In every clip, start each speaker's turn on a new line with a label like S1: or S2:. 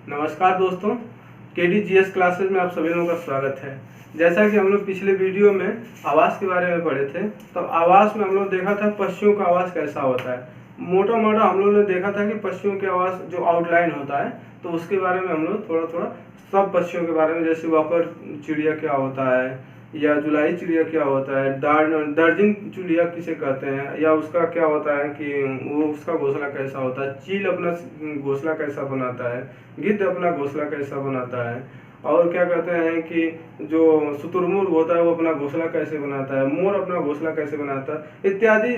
S1: नमस्कार दोस्तों, KDGS classes में आप सभी लोगों का स्वागत है। जैसा कि हम लोग पिछले वीडियो में आवाज़ के बारे में पढ़े थे, तो आवाज़ में हम लोग देखा था पक्षियों का आवाज़ कैसा होता है। मोटा मोटा हम लोग ने देखा था कि पक्षियों की आवाज़ जो आउटलाइन होता है, तो उसके बारे में हम लोग थोड़ा थोड़ा सब पक्षियों के बारे में, जैसे वॉकर चिड़िया क्या होता है, या जुलाई चिड़िया क्या होता है, दर्जन चिड़िया किसे कहते हैं, या उसका क्या होता है कि वो उसका घोंसला कैसा होता है, चील अपना घोंसला कैसा बनाता है, गिद्ध अपना घोंसला कैसा बनाता है, और क्या कहते हैं कि जो शुतुरमुर्ग होता है वो अपना घोंसला कैसे बनाता है, मोर अपना घोंसला कैसे बनाता है, इत्यादि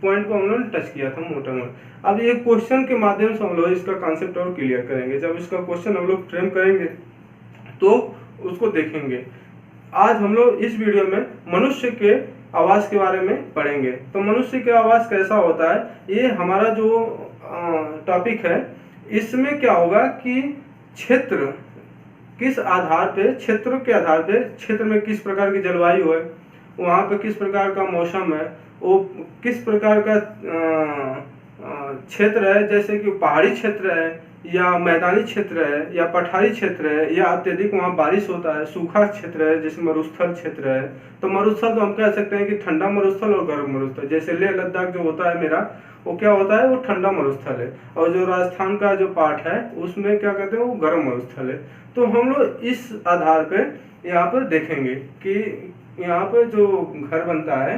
S1: पॉइंट को हम लोगों ने टच किया था मोटा मोटा। अब ये क्वेश्चन के माध्यम से हम लोग इसका कॉन्सेप्ट और क्लियर करेंगे। जब इसका क्वेश्चन हम लोग फ्रेम करेंगे तो उसको देखेंगे। आज हम लोग इस वीडियो में मनुष्य के आवाज़ के बारे में पढ़ेंगे। तो मनुष्य की आवाज़ कैसा होता है, ये हमारा जो टॉपिक है, इसमें क्या होगा कि क्षेत्र किस आधार पे, क्षेत्र के आधार पे, क्षेत्र में किस प्रकार की जलवायु है, वहाँ पे किस प्रकार का मौसम है, वो किस प्रकार का क्षेत्र है, जैसे कि पहाड़ी क्षेत्र है या मैदानी क्षेत्र है या पठारी क्षेत्र है या अत्यधिक वहाँ बारिश होता है, सूखा क्षेत्र है जैसे मरुस्थल क्षेत्र है। तो मरुस्थल तो हम कह सकते हैं कि ठंडा मरुस्थल और गर्म मरुस्थल। जैसे लेह लद्दाख जो होता है मेरा, वो क्या होता है, वो ठंडा मरुस्थल है, और जो राजस्थान का जो पार्ट है उसमें क्या कहते हैं, वो गर्म मरुस्थल है। तो हम लोग इस आधार पे यहाँ पर देखेंगे कि यहाँ पर जो घर बनता है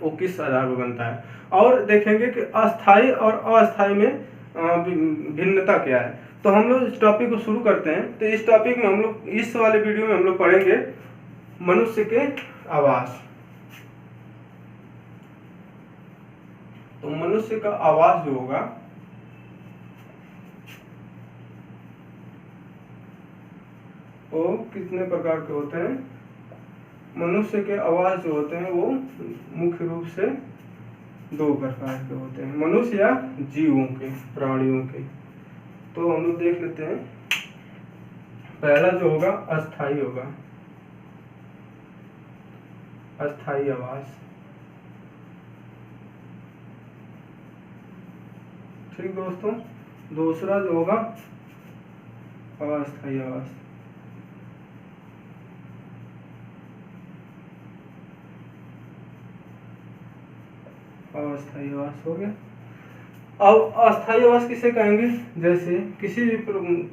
S1: वो किस आधार पर बनता है, और देखेंगे कि अस्थाई और अस्थाई में भिन्नता क्या है। तो हम लोग इस टॉपिक को शुरू करते हैं। तो इस टॉपिक में हम लोग, इस वाले वीडियो में हम लोग पढ़ेंगे मनुष्य के आवाज़। तो मनुष्य का आवाज़ जो होगा वो कितने प्रकार के होते हैं। मनुष्य के आवाज़ जो होते हैं वो मुख्य रूप से दो प्रकार के होते हैं, मनुष्य या जीवों के, प्राणियों के। तो हम लोग देख लेते हैं। पहला जो होगा अस्थाई होगा, अस्थाई आवाज़। ठीक दोस्तों। दूसरा जो होगा अस्थाई आवाज़। अस्थाई आवास हो गया। अब अस्थाई आवास किसे कहेंगे, जैसे किसी भी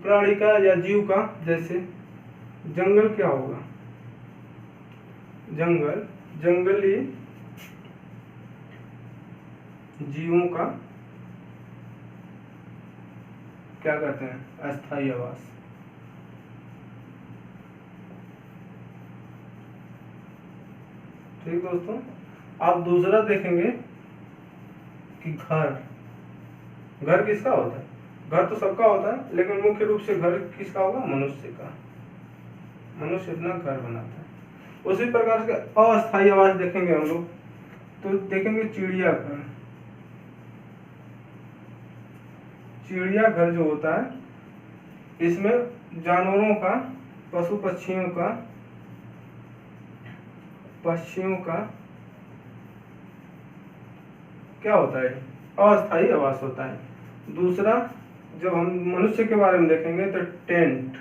S1: प्राणी का या जीव का, जैसे जंगल क्या होगा, जंगल, जंगली जीवों का क्या कहते हैं, अस्थाई आवास। ठीक दोस्तों। आप दूसरा देखेंगे कि घर, घर किसका होता है, घर तो सबका होता है, लेकिन मुख्य रूप से घर किसका होगा, मनुष्य का। मनुष्य अपना घर बनाता है। उसी प्रकार से अस्थाई आवास देखेंगे हम लोग, तो देखेंगे चिड़ियाघर। चिड़ियाघर जो होता है, इसमें जानवरों का, पशु पक्षियों का, क्या होता है, अस्थाई आवास होता है। दूसरा जब हम मनुष्य के बारे में देखेंगे तो टेंट,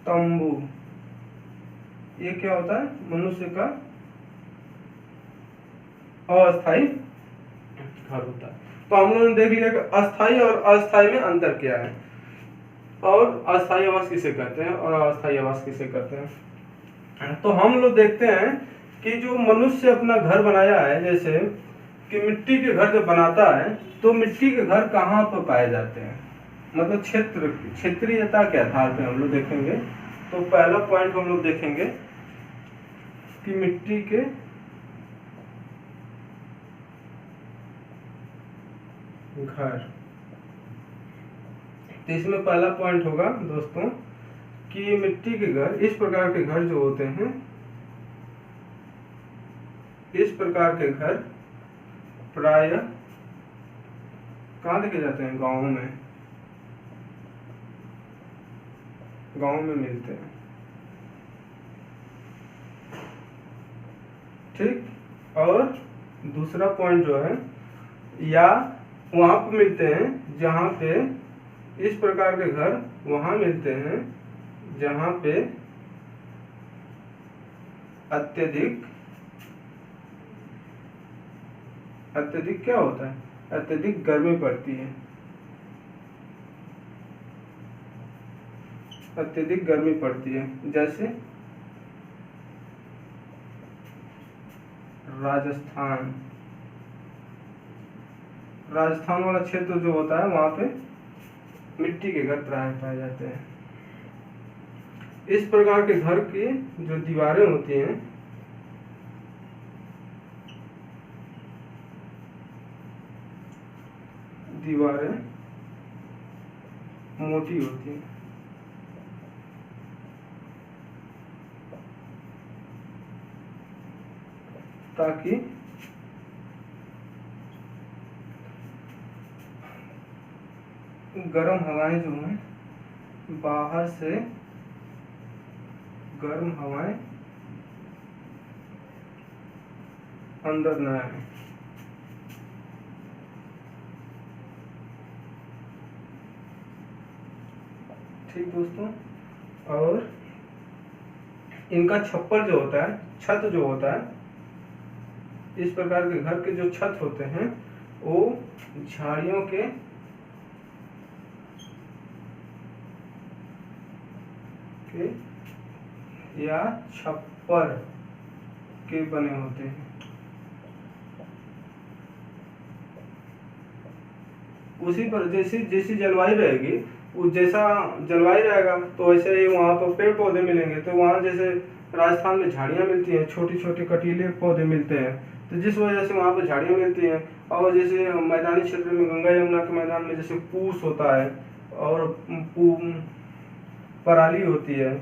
S1: तंबू, ये क्या होता है, मनुष्य का अस्थाई घर होता है। तो हम लोगों ने देख लिया कि अस्थाई और अस्थाई में अंतर क्या है, और अस्थाई आवास किसे कहते हैं और अस्थाई आवास किसे कहते हैं। तो हम लोग देखते हैं कि जो मनुष्य अपना घर बनाया है, जैसे कि मिट्टी के घर जब बनाता है, तो मिट्टी के घर कहाँ पर पाए जाते हैं, मतलब क्षेत्रीयता के आधार पे हम लोग देखेंगे। तो पहला पॉइंट हम लोग देखेंगे कि मिट्टी के घर। तो इसमें पहला पॉइंट होगा दोस्तों कि मिट्टी के घर, इस प्रकार के घर जो होते हैं, इस प्रकार के घर प्राय कहाँ देखे जाते हैं, गाँव में, गाँव में मिलते हैं। ठीक। और दूसरा पॉइंट जो है, या वहाँ पर मिलते हैं जहाँ पे इस प्रकार के घर वहाँ मिलते हैं जहाँ पे अत्यधिक क्या होता है, अत्यधिक गर्मी पड़ती है, अत्यधिक गर्मी पड़ती है। जैसे राजस्थान वाला क्षेत्र जो होता है वहाँ पे मिट्टी के घर प्राय पाए जाते हैं। इस प्रकार के घर की जो दीवारें होती हैं दीवारें मोटी होती हैं, ताकि गर्म हवाएं जो हैं बाहर से गर्म हवाएं अंदर न आए। ठीक दोस्तों, और इनका छप्पर जो होता है, छत जो होता है, इस प्रकार के घर के जो छत होते हैं वो झाड़ियों के या छप्पर के बने होते हैं। उसी पर जैसी जलवायु रहेगी, वो जैसा जलवायु रहेगा तो वैसे ही वहाँ पर पेड़ पौधे मिलेंगे। तो वहाँ जैसे राजस्थान में झाड़ियाँ मिलती हैं, छोटे छोटे कटीले पौधे मिलते हैं, तो जिस वजह से वहाँ पर झाड़ियाँ मिलती हैं। और जैसे मैदानी क्षेत्र में गंगा यमुना के मैदान में जैसे पूस होता है और पराली होती है,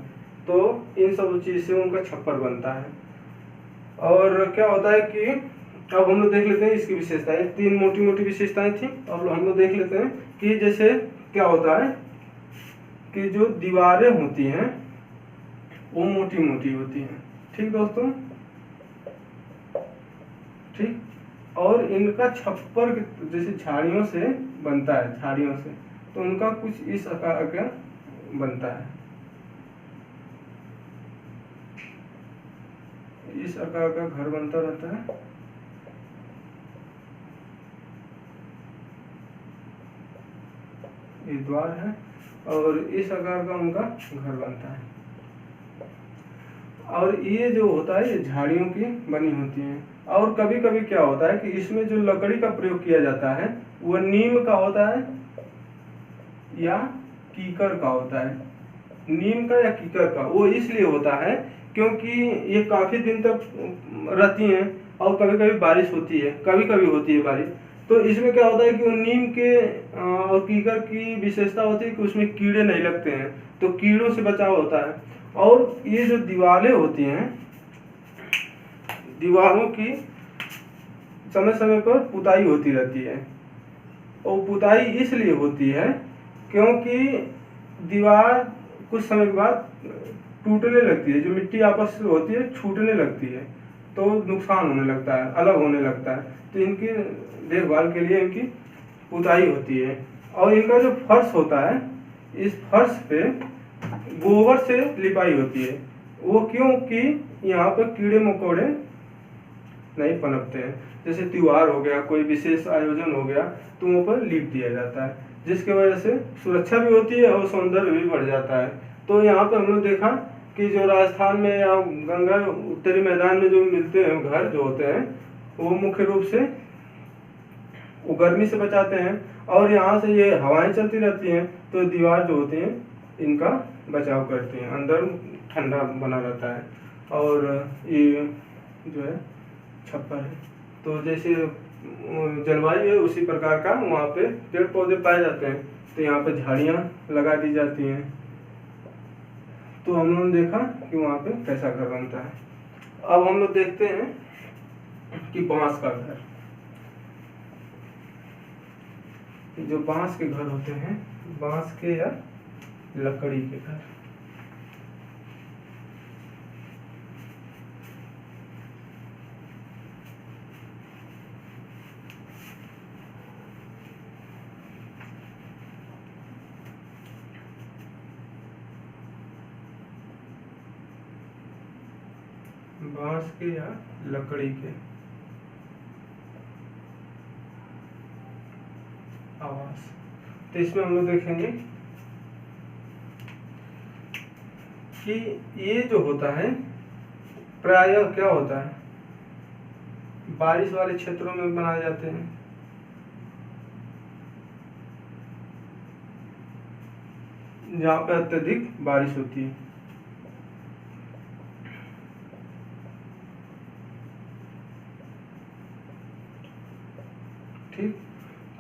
S1: तो इन सब चीज़ से उनका छप्पर बनता है। और क्या होता है कि अब हम लोग देख लेते हैं इसकी विशेषताएं। 3 मोटी मोटी विशेषताएं थी, अब हम लोग देख लेते हैं कि जैसे क्या होता है कि जो दीवारें होती हैं वो मोटी मोटी होती हैं। ठीक दोस्तों, ठीक। और इनका छप्पर जैसे झाड़ियों से बनता है, झाड़ियों से, तो उनका कुछ इस आकार का बनता है, इस आकार का घर बनता रहता है। ये द्वार है और इस आकार का उनका घर बनता है। और ये जो होता है ये झाड़ियों की बनी होती हैं। और कभी कभी क्या होता है कि इसमें जो लकड़ी का प्रयोग किया जाता है वो नीम का होता है या कीकर का होता है। नीम का या कीकर का वो इसलिए होता है क्योंकि ये काफी दिन तक रहती हैं और कभी कभी बारिश होती है, कभी कभी होती है बारिश। तो इसमें क्या होता है कि वो नीम के और कीकर की विशेषता होती है कि उसमें कीड़े नहीं लगते हैं, तो कीड़ों से बचाव होता है। और ये जो दीवारें होती हैं, दीवारों की समय समय पर पुताई होती रहती है। और पुताई इसलिए होती है क्योंकि दीवार कुछ समय के बाद टूटने लगती है, जो मिट्टी आपस में होती है छूटने लगती है, तो नुकसान होने लगता है, अलग होने लगता है। तो इनकी देखभाल के लिए इनकी पुताई होती है। और इनका जो फर्श होता है, इस फर्श पे गोबर से लिपाई होती है। वो क्योंकि यहाँ पर कीड़े मकोड़े नहीं पनपते हैं। जैसे त्योहार हो गया, कोई विशेष आयोजन हो गया, तो वहाँ पर लीप दिया जाता है, जिसकी वजह से सुरक्षा भी होती है और सौंदर्य भी बढ़ जाता है। तो यहाँ पर हम लोग देखा कि जो राजस्थान में या गंगा उत्तरी मैदान में जो मिलते हैं घर जो होते हैं, वो मुख्य रूप से वो गर्मी से बचाते हैं। और यहाँ से ये हवाएं चलती रहती हैं, तो दीवार जो होती हैं इनका बचाव करती हैं, अंदर ठंडा बना रहता है। और ये जो है छप्पर है, तो जैसे जलवायु है उसी प्रकार का वहाँ पे पेड़ पौधे पाए जाते हैं, तो यहाँ पे झाड़ियाँ लगा दी जाती हैं। तो हम लोगों ने देखा कि वहाँ पे कैसा घर बनता है। अब हम लोग देखते हैं कि बांस का घर, जो बांस के घर होते हैं, बांस के या लकड़ी के घर। बांस के या लकड़ी के आवास। तो इसमें हम लोग देखेंगे कि ये जो होता है प्रायः क्या होता है, बारिश वाले क्षेत्रों में बनाए जाते हैं। जहाँ पे अत्यधिक बारिश होती है। ठीक,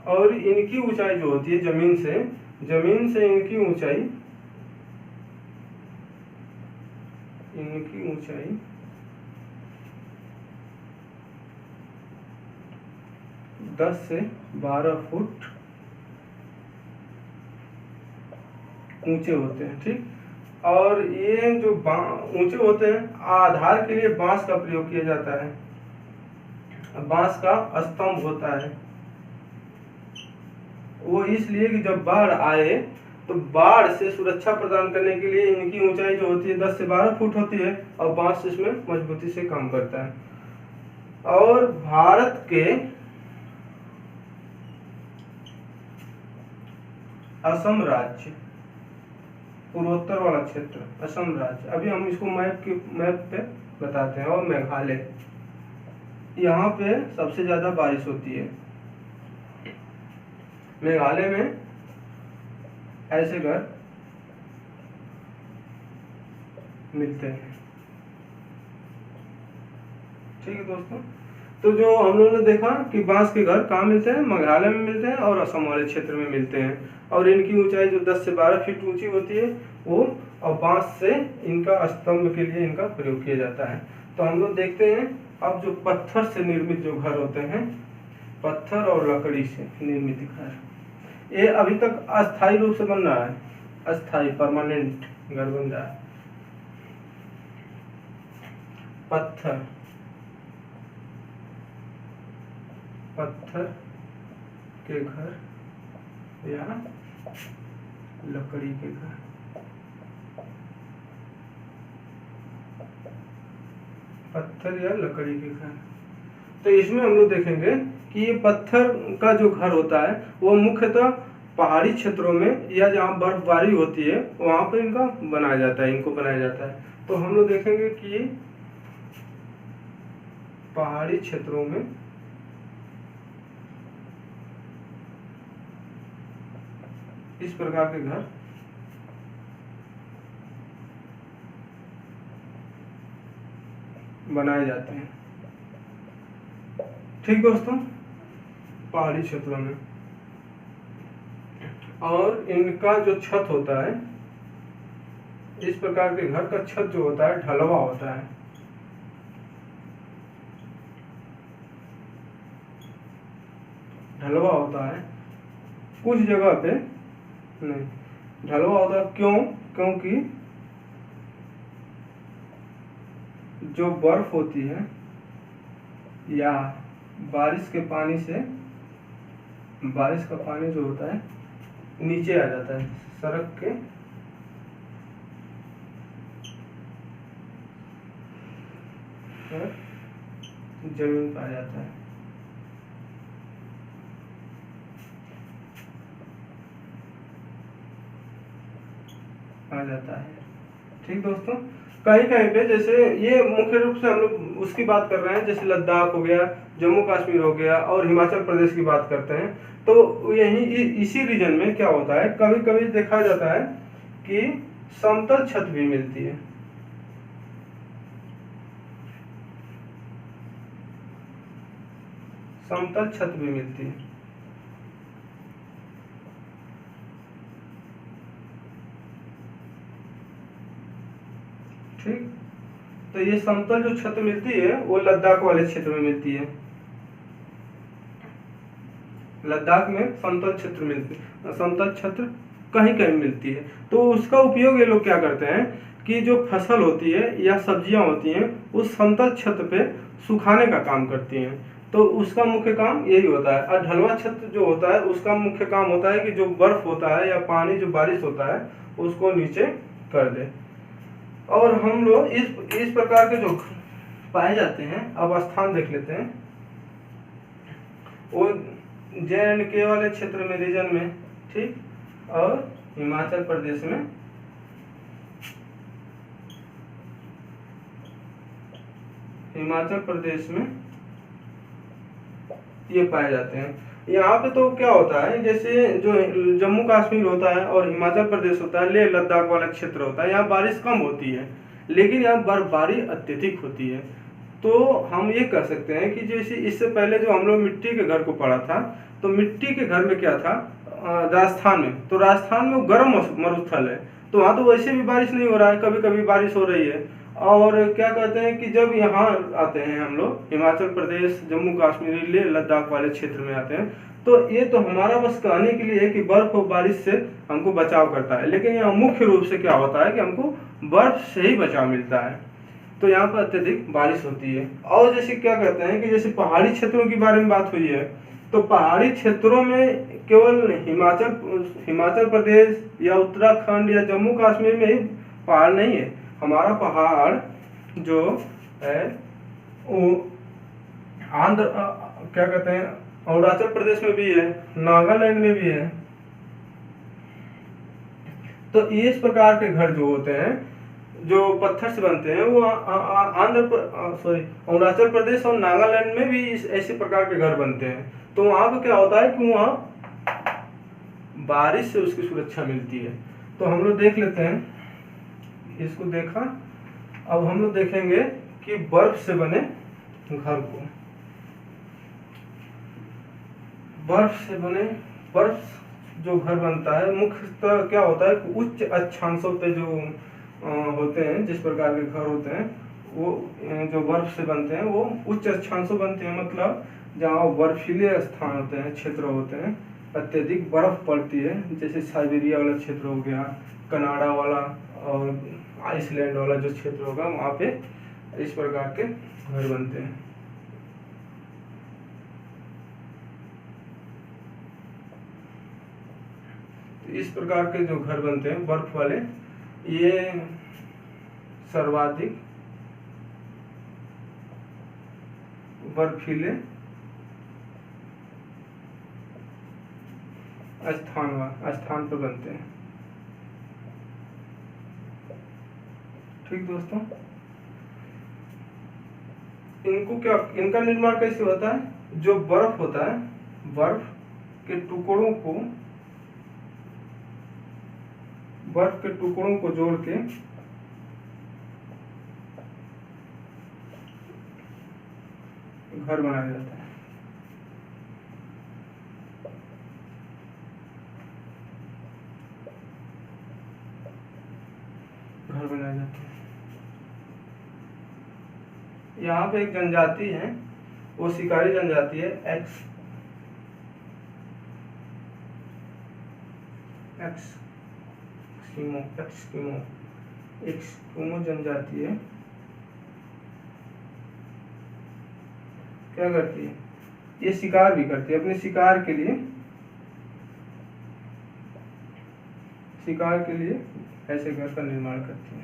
S1: और इनकी ऊंचाई जो होती है जमीन से इनकी ऊंचाई 10 से 12 फुट ऊंचे होते हैं। ठीक, और ये जो ऊंचे होते हैं, आधार के लिए बांस का प्रयोग किया जाता है। बांस का स्तंभ होता है वो इसलिए कि जब बाढ़ आए तो बाढ़ से सुरक्षा प्रदान करने के लिए इनकी ऊंचाई जो होती है 10 से 12 फुट होती है और बांस इसमें मजबूती से काम करता है। और भारत के असम राज्य, पूर्वोत्तर वाला क्षेत्र असम राज्य, अभी हम इसको मैप पे बताते हैं, और मेघालय, यहाँ पे सबसे ज्यादा बारिश होती है। मेघालय में ऐसे घर मिलते हैं। ठीक है दोस्तों, तो जो हम लोगों ने देखा कि बांस के घर कहाँ मिलते हैं, मेघालय में मिलते हैं और असम वाले क्षेत्र में मिलते हैं। और इनकी ऊंचाई जो 10 से 12 फीट ऊंची होती है वो, और बांस से इनका स्तंभ के लिए इनका प्रयोग किया जाता है। तो हम लोग देखते हैं अब जो पत्थर से निर्मित जो घर होते हैं, पत्थर और लकड़ी से निर्मित घर, ये अभी तक अस्थायी रूप से बन रहा है, अस्थायी परमानेंट घर बन रहा है। पत्थर के घर या लकड़ी के घर। पत्थर या लकड़ी के घर, तो इसमें हम लोग देखेंगे कि ये पत्थर का जो घर होता है वो मुख्यतः पहाड़ी क्षेत्रों में या जहाँ बर्फबारी होती है वहां पर इनको बनाया जाता है। तो हम लोग देखेंगे कि पहाड़ी क्षेत्रों में इस प्रकार के घर बनाए जाते हैं। ठीक दोस्तों, पहाड़ी क्षेत्रों में, और इनका जो छत होता है, इस प्रकार के घर का छत जो होता है ढलवा होता है। ढलवा होता है कुछ जगह पे नहीं, ढलवा होता है क्यों? क्योंकि जो बर्फ होती है या बारिश के पानी से, बारिश का पानी जो होता है नीचे आ जाता है, सड़क के जमीन पर आ जाता है। ठीक दोस्तों, कहीं कहीं पे, जैसे ये मुख्य रूप से हम लोग उसकी बात कर रहे हैं, जैसे लद्दाख हो गया, जम्मू कश्मीर हो गया और हिमाचल प्रदेश की बात करते हैं, तो यही इसी रीजन में क्या होता है, कभी कभी देखा जाता है कि समतल छत भी मिलती है। समतल छत भी मिलती है। ठीक, तो ये समतल जो छत मिलती है वो लद्दाख वाले क्षेत्र में मिलती है। लद्दाख में समतल क्षेत्र मिलती है, समतल क्षेत्र कहीं कहीं मिलती है। तो उसका उपयोग ये लोग क्या करते हैं कि जो फसल होती है या सब्जियां होती हैं उस समतल छत पे सुखाने का काम करती हैं। तो उसका मुख्य काम यही होता है। और ढलवा छत जो होता है उसका मुख्य काम होता है कि जो बर्फ होता है या पानी जो बारिश होता है उसको नीचे कर दे। और हम लोग इस प्रकार के जो पाए जाते हैं। अब स्थान देख लेते हैं। वो JNK वाले क्षेत्र में, रीजन में, ठीक, और हिमाचल प्रदेश में, ये पाए जाते हैं। यहाँ पे तो क्या होता है, जैसे जो जम्मू कश्मीर होता है और हिमाचल प्रदेश होता है, लेह लद्दाख वाला क्षेत्र होता है, यहाँ बारिश कम होती है, लेकिन यहाँ बर्फबारी अत्यधिक होती है। तो हम ये कह सकते हैं कि जैसे इससे पहले जो हम लोग मिट्टी के घर को पढ़ा था, तो मिट्टी के घर में क्या था, राजस्थान में, तो राजस्थान में वो गर्म मरुस्थल है, तो वहाँ तो वैसे भी बारिश नहीं हो रहा है, कभी कभी बारिश हो रही है। और क्या कहते हैं कि जब यहाँ आते हैं हम लोग, हिमाचल प्रदेश, जम्मू कश्मीर, लेह लद्दाख वाले क्षेत्र में आते हैं, तो ये तो हमारा बस कहने के लिए है कि बर्फ और बारिश से हमको बचाव करता है, लेकिन यहाँ मुख्य रूप से क्या होता है कि हमको बर्फ से ही बचाव मिलता है। तो यहाँ पर अत्यधिक बारिश होती है। और जैसे क्या कहते हैं कि जैसे पहाड़ी क्षेत्रों की बारे में बात हुई है, तो पहाड़ी क्षेत्रों में केवल हिमाचल प्रदेश या उत्तराखंड या जम्मू कश्मीर में ही पहाड़ नहीं है। हमारा पहाड़ जो है वो आंध्र क्या कहते हैं, अरुणाचल प्रदेश में भी है, नागालैंड में भी है। तो इस प्रकार के घर जो होते हैं, जो पत्थर से बनते हैं, वो अरुणाचल प्रदेश और नागालैंड में भी ऐसे प्रकार के घर बनते हैं। तो वहाँ पे क्या होता है कि वहाँ बारिश से उसकी सुरक्षा मिलती है। तो हम लोग देख लेते हैं, इसको देखा। अब हम लोग देखेंगे कि बर्फ से बने घर को, बर्फ जो घर बनता है, मुख्यतः क्या होता है कि उच्च अक्षांशों पे जो होते हैं, जिस प्रकार के घर होते हैं, वो जो बर्फ से बनते हैं वो उच्च अक्षांशों बनते हैं, मतलब जहाँ बर्फीले स्थान होते हैं, क्षेत्र होते हैं, अत्यधिक बर्फ पड़ती है, जैसे साइबेरिया वाला क्षेत्र हो गया, कनाडा वाला और आइसलैंड वाला जो क्षेत्र होगा, वहाँ पे इस प्रकार के घर बनते हैं। तो इस प्रकार के जो घर बनते हैं बर्फ वाले, ये सर्वाधिक बर्फीले स्थान पर बनते हैं। ठीक दोस्तों, इनका निर्माण कैसे होता है? जो बर्फ होता है, बर्फ के टुकड़ों को जोड़ के घर बनाया जाता है। यहाँ पे एक जनजाति है, वो शिकारी जनजाति है, एक्सकिमो जनजाति है। क्या करती है? ये शिकार भी करती है, अपने शिकार के लिए ऐसे घर का निर्माण करती है।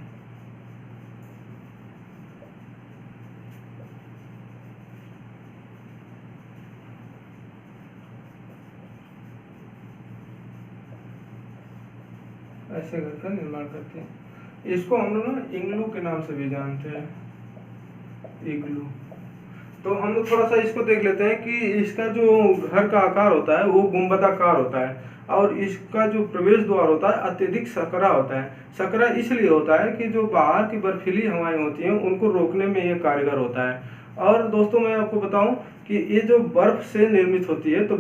S1: ऐसे घर का निर्माण करते हैं। इसको हम लोग ना इग्लू के नाम से भी जानते हैं, इग्लू। तो हम लोग थोड़ा सा इसको देख लेते हैं कि इसका जो घर का आकार होता है वो गुंबदाकार होता है, और इसका जो प्रवेश द्वार होता है अत्यधिक सकरा होता है। सकरा इसलिए होता है कि जो बाहर की बर्फीली हवाएं होती हैं उनको रोकने में ये कारगर होता है। और दोस्तों मैं आपको बताऊं कि ये जो बर्फ से निर्मित होती है, तो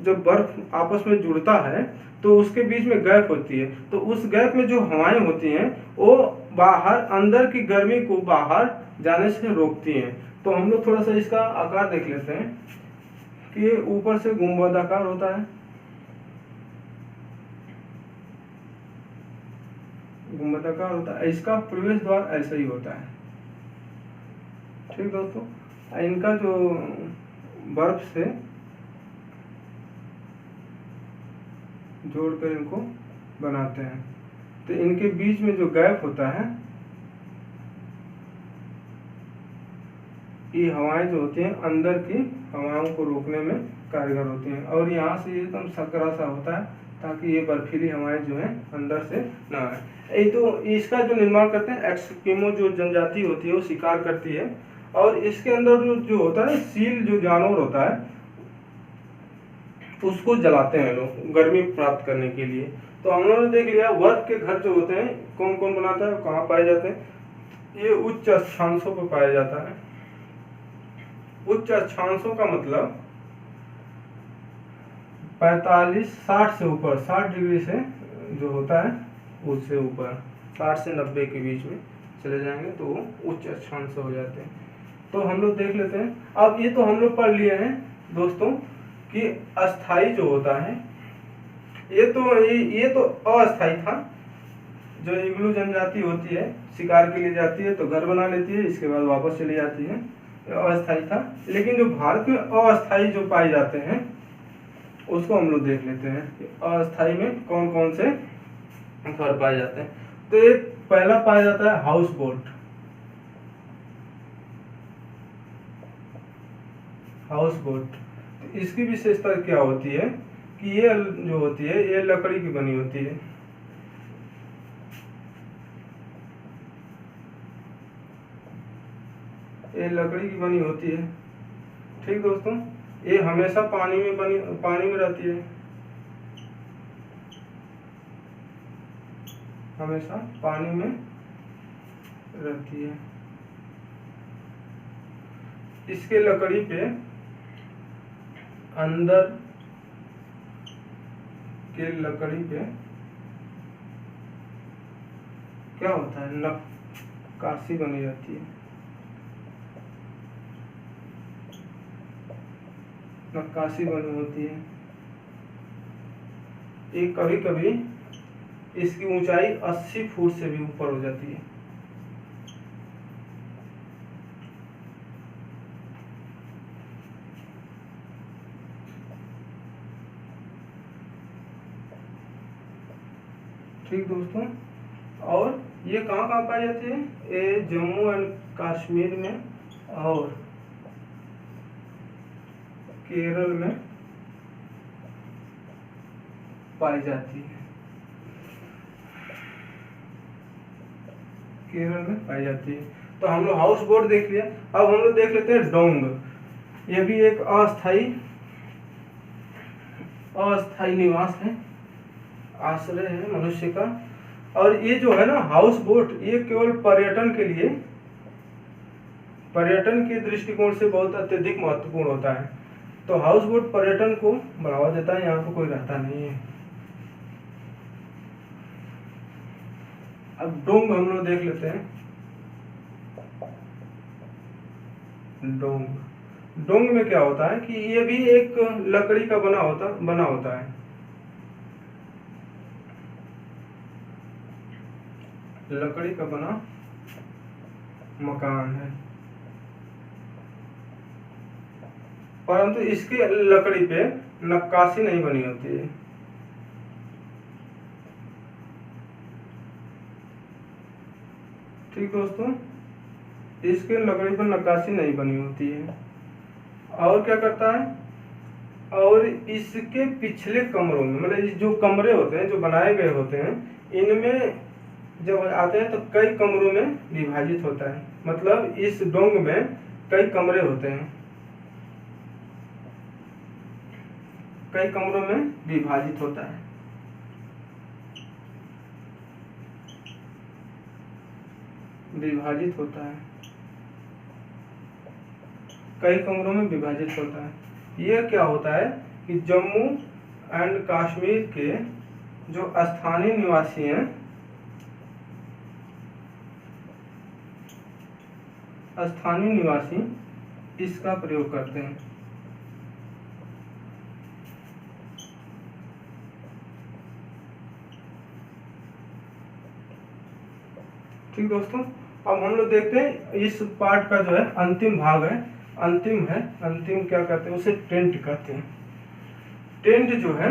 S1: जब बर्फ आपस में जुड़ता है तो उसके बीच में गैप होती है, तो उस गैप में जो हवाएं होती हैं वो बाहर अंदर की गर्मी को बाहर जाने से रोकती हैं। तो हम लोग थोड़ा सा इसका आकार देख लेते हैं कि ऊपर से गुंबदाकार होता है, इसका प्रवेश द्वार ऐसा ही होता है। ठीक दोस्तों, इनका जो बर्फ से जोड़कर इनको बनाते हैं, तो इनके बीच में जो गैप होता है ये हवाएं जो होती हैं अंदर की हवाओं को रोकने में कारगर होती हैं, और यहाँ से एकदम सकरा सा होता है ताकि ये बर्फीली हवाएं जो हैं अंदर से ना आए। ये तो इसका जो निर्माण करते हैं एस्किमो जो जनजाति होती है वो शिकार करती है, और इसके अंदर जो होता है सील जो जानवर होता है उसको जलाते हैं लोग गर्मी प्राप्त करने के लिए। तो हम लोगों ने देख लिया वर्ग के घर जो होते हैं कौन कौन बनाता है, कहाँ पाए जाते हैं। ये उच्च अक्षांशों पर पाया जाता है। उच्च अक्षांशों का मतलब 45-60 से ऊपर, 60 डिग्री से जो होता है उससे ऊपर 60 से 90 के बीच में चले जाएंगे तो उच्च अक्षांश हो जाते हैं। तो हम लोग देख लेते हैं। अब ये तो हम लोग पढ़ लिए हैं दोस्तों कि अस्थाई जो होता है ये तो अस्थाई था। जो इग्लू जनजाति होती है शिकार के लिए जाती है तो घर बना लेती है, इसके बाद वापस चली जाती है, अस्थाई था। लेकिन जो भारत में अस्थाई जो पाए जाते हैं उसको हम लोग देख लेते हैं कि अस्थाई में कौन कौन से घर पाए जाते हैं। तो एक पहला पाया जाता है हाउस बोट। हाउस बोट इसकी विशेषता क्या होती है कि ये जो होती है ये लकड़ी की बनी होती है। ये लकड़ी की बनी होती है, ठीक दोस्तों। ये हमेशा पानी में रहती है, हमेशा पानी में रहती है। इसके लकड़ी पे अंदर के लकड़ी पे क्या होता है, नक्काशी बनी रहती है। नक्काशी बनी होती है। एक कभी कभी इसकी ऊंचाई 80 फुट से भी ऊपर हो जाती है। ठीक दोस्तों। और ये कहाँ कहाँ पाई जाती है, ये जम्मू एंड कश्मीर में और केरल में पाई जाती है। केरल में पाई जाती है। तो हम लोग हाउस बोट देख लिया। अब हम लोग देख लेते हैं डोंग। ये भी एक अस्थाई निवास है, आश्रय है मनुष्य का। और ये जो है ना हाउस बोट ये केवल पर्यटन के दृष्टिकोण से बहुत अत्यधिक महत्वपूर्ण होता है। तो हाउस बोट पर्यटन को बढ़ावा देता है, यहाँ पर कोई रहता नहीं है। अब डोंग हम लोग देख लेते हैं। डोंग में क्या होता है कि ये भी एक लकड़ी का बना होता है। लकड़ी का बना मकान है, परंतु इसकी लकड़ी पे नक्काशी नहीं बनी होती है। ठीक दोस्तों, इसके लकड़ी पर नक्काशी नहीं बनी होती है। और क्या करता है, और इसके पिछले कमरों में मतलब जो कमरे होते हैं जो बनाए गए होते हैं इनमें जब आते हैं तो कई कमरों में विभाजित होता है। मतलब इस डोंग में कई कमरे होते हैं, कई कमरों में विभाजित होता है। कई कमरों में विभाजित होता है। यह क्या होता है कि जम्मू एंड कश्मीर के जो स्थानीय निवासी हैं, इसका प्रयोग करते हैं। ठीक दोस्तों, अब हम लोग देखते हैं इस पार्ट का जो है अंतिम भाग है। अंतिम क्या कहते हैं उसे, टेंट कहते हैं। टेंट जो है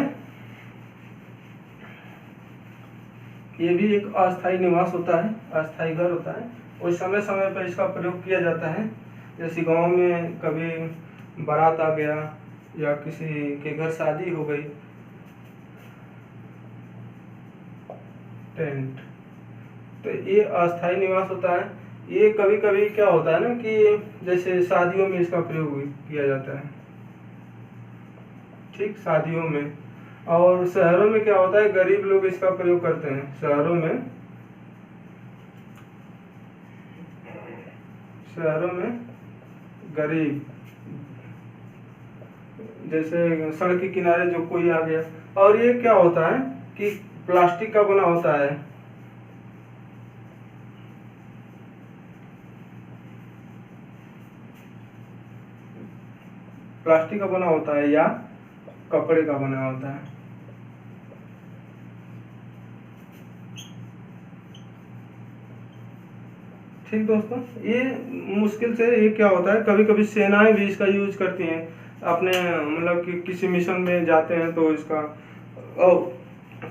S1: ये भी एक अस्थायी निवास होता है, अस्थायी घर होता है। और समय समय पर इसका प्रयोग किया जाता है। जैसे गांव में कभी बारात आ गया या किसी के घर शादी हो गई, टेंट। तो ये अस्थायी निवास होता है। ये कभी कभी क्या होता है ना कि जैसे शादियों में इसका प्रयोग किया जाता है, ठीक, शादियों में। और शहरों में क्या होता है, गरीब लोग इसका प्रयोग करते हैं शहरों में। शहरों में गरीब, जैसे सड़क के किनारे जो कोई आ गया, और ये क्या होता है कि प्लास्टिक का बना होता है। प्लास्टिक का बना होता है या कपड़े का बना होता है। ठीक दोस्तों, ये मुश्किल से ये क्या होता है, कभी कभी सेनाएं भी इसका यूज करती हैं अपने, मतलब कि किसी मिशन में जाते हैं तो इसका। और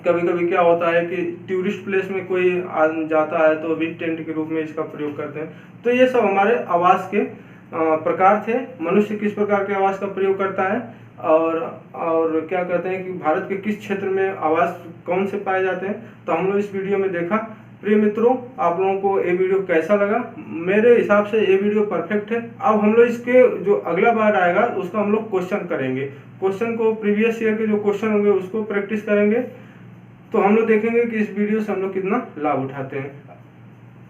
S1: कभी कभी क्या होता है कि टूरिस्ट प्लेस में कोई जाता है तो भी टेंट के रूप में इसका प्रयोग करते हैं। तो ये सब हमारे आवास के प्रकार थे। मनुष्य किस प्रकार के आवास का प्रयोग करता है, और क्या कहते हैं कि भारत के किस क्षेत्र में आवास कौन से पाए जाते हैं, तो हम लोग इस वीडियो में देखा। प्रिय मित्रों, आप लोगों को ये वीडियो कैसा लगा? मेरे हिसाब से ये वीडियो परफेक्ट है। अब हम लोग इसके जो अगला बार आएगा उसका हम लोग क्वेश्चन करेंगे। क्वेश्चन को प्रीवियस ईयर के जो क्वेश्चन होंगे उसको प्रैक्टिस करेंगे। तो हम लोग देखेंगे कि इस वीडियो से हम लोग कितना लाभ उठाते हैं।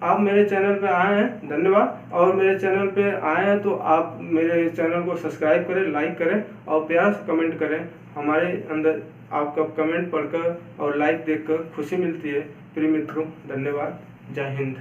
S1: आप मेरे चैनल पे आए हैं, धन्यवाद। और मेरे चैनल पे आए हैं तो आप मेरे चैनल को सब्सक्राइब करें, लाइक करें और प्यार से कमेंट करें। हमारे अंदर आपका कमेंट पढ़कर और लाइक देखकर खुशी मिलती है। प्रिय मित्रों, धन्यवाद। जय हिंद।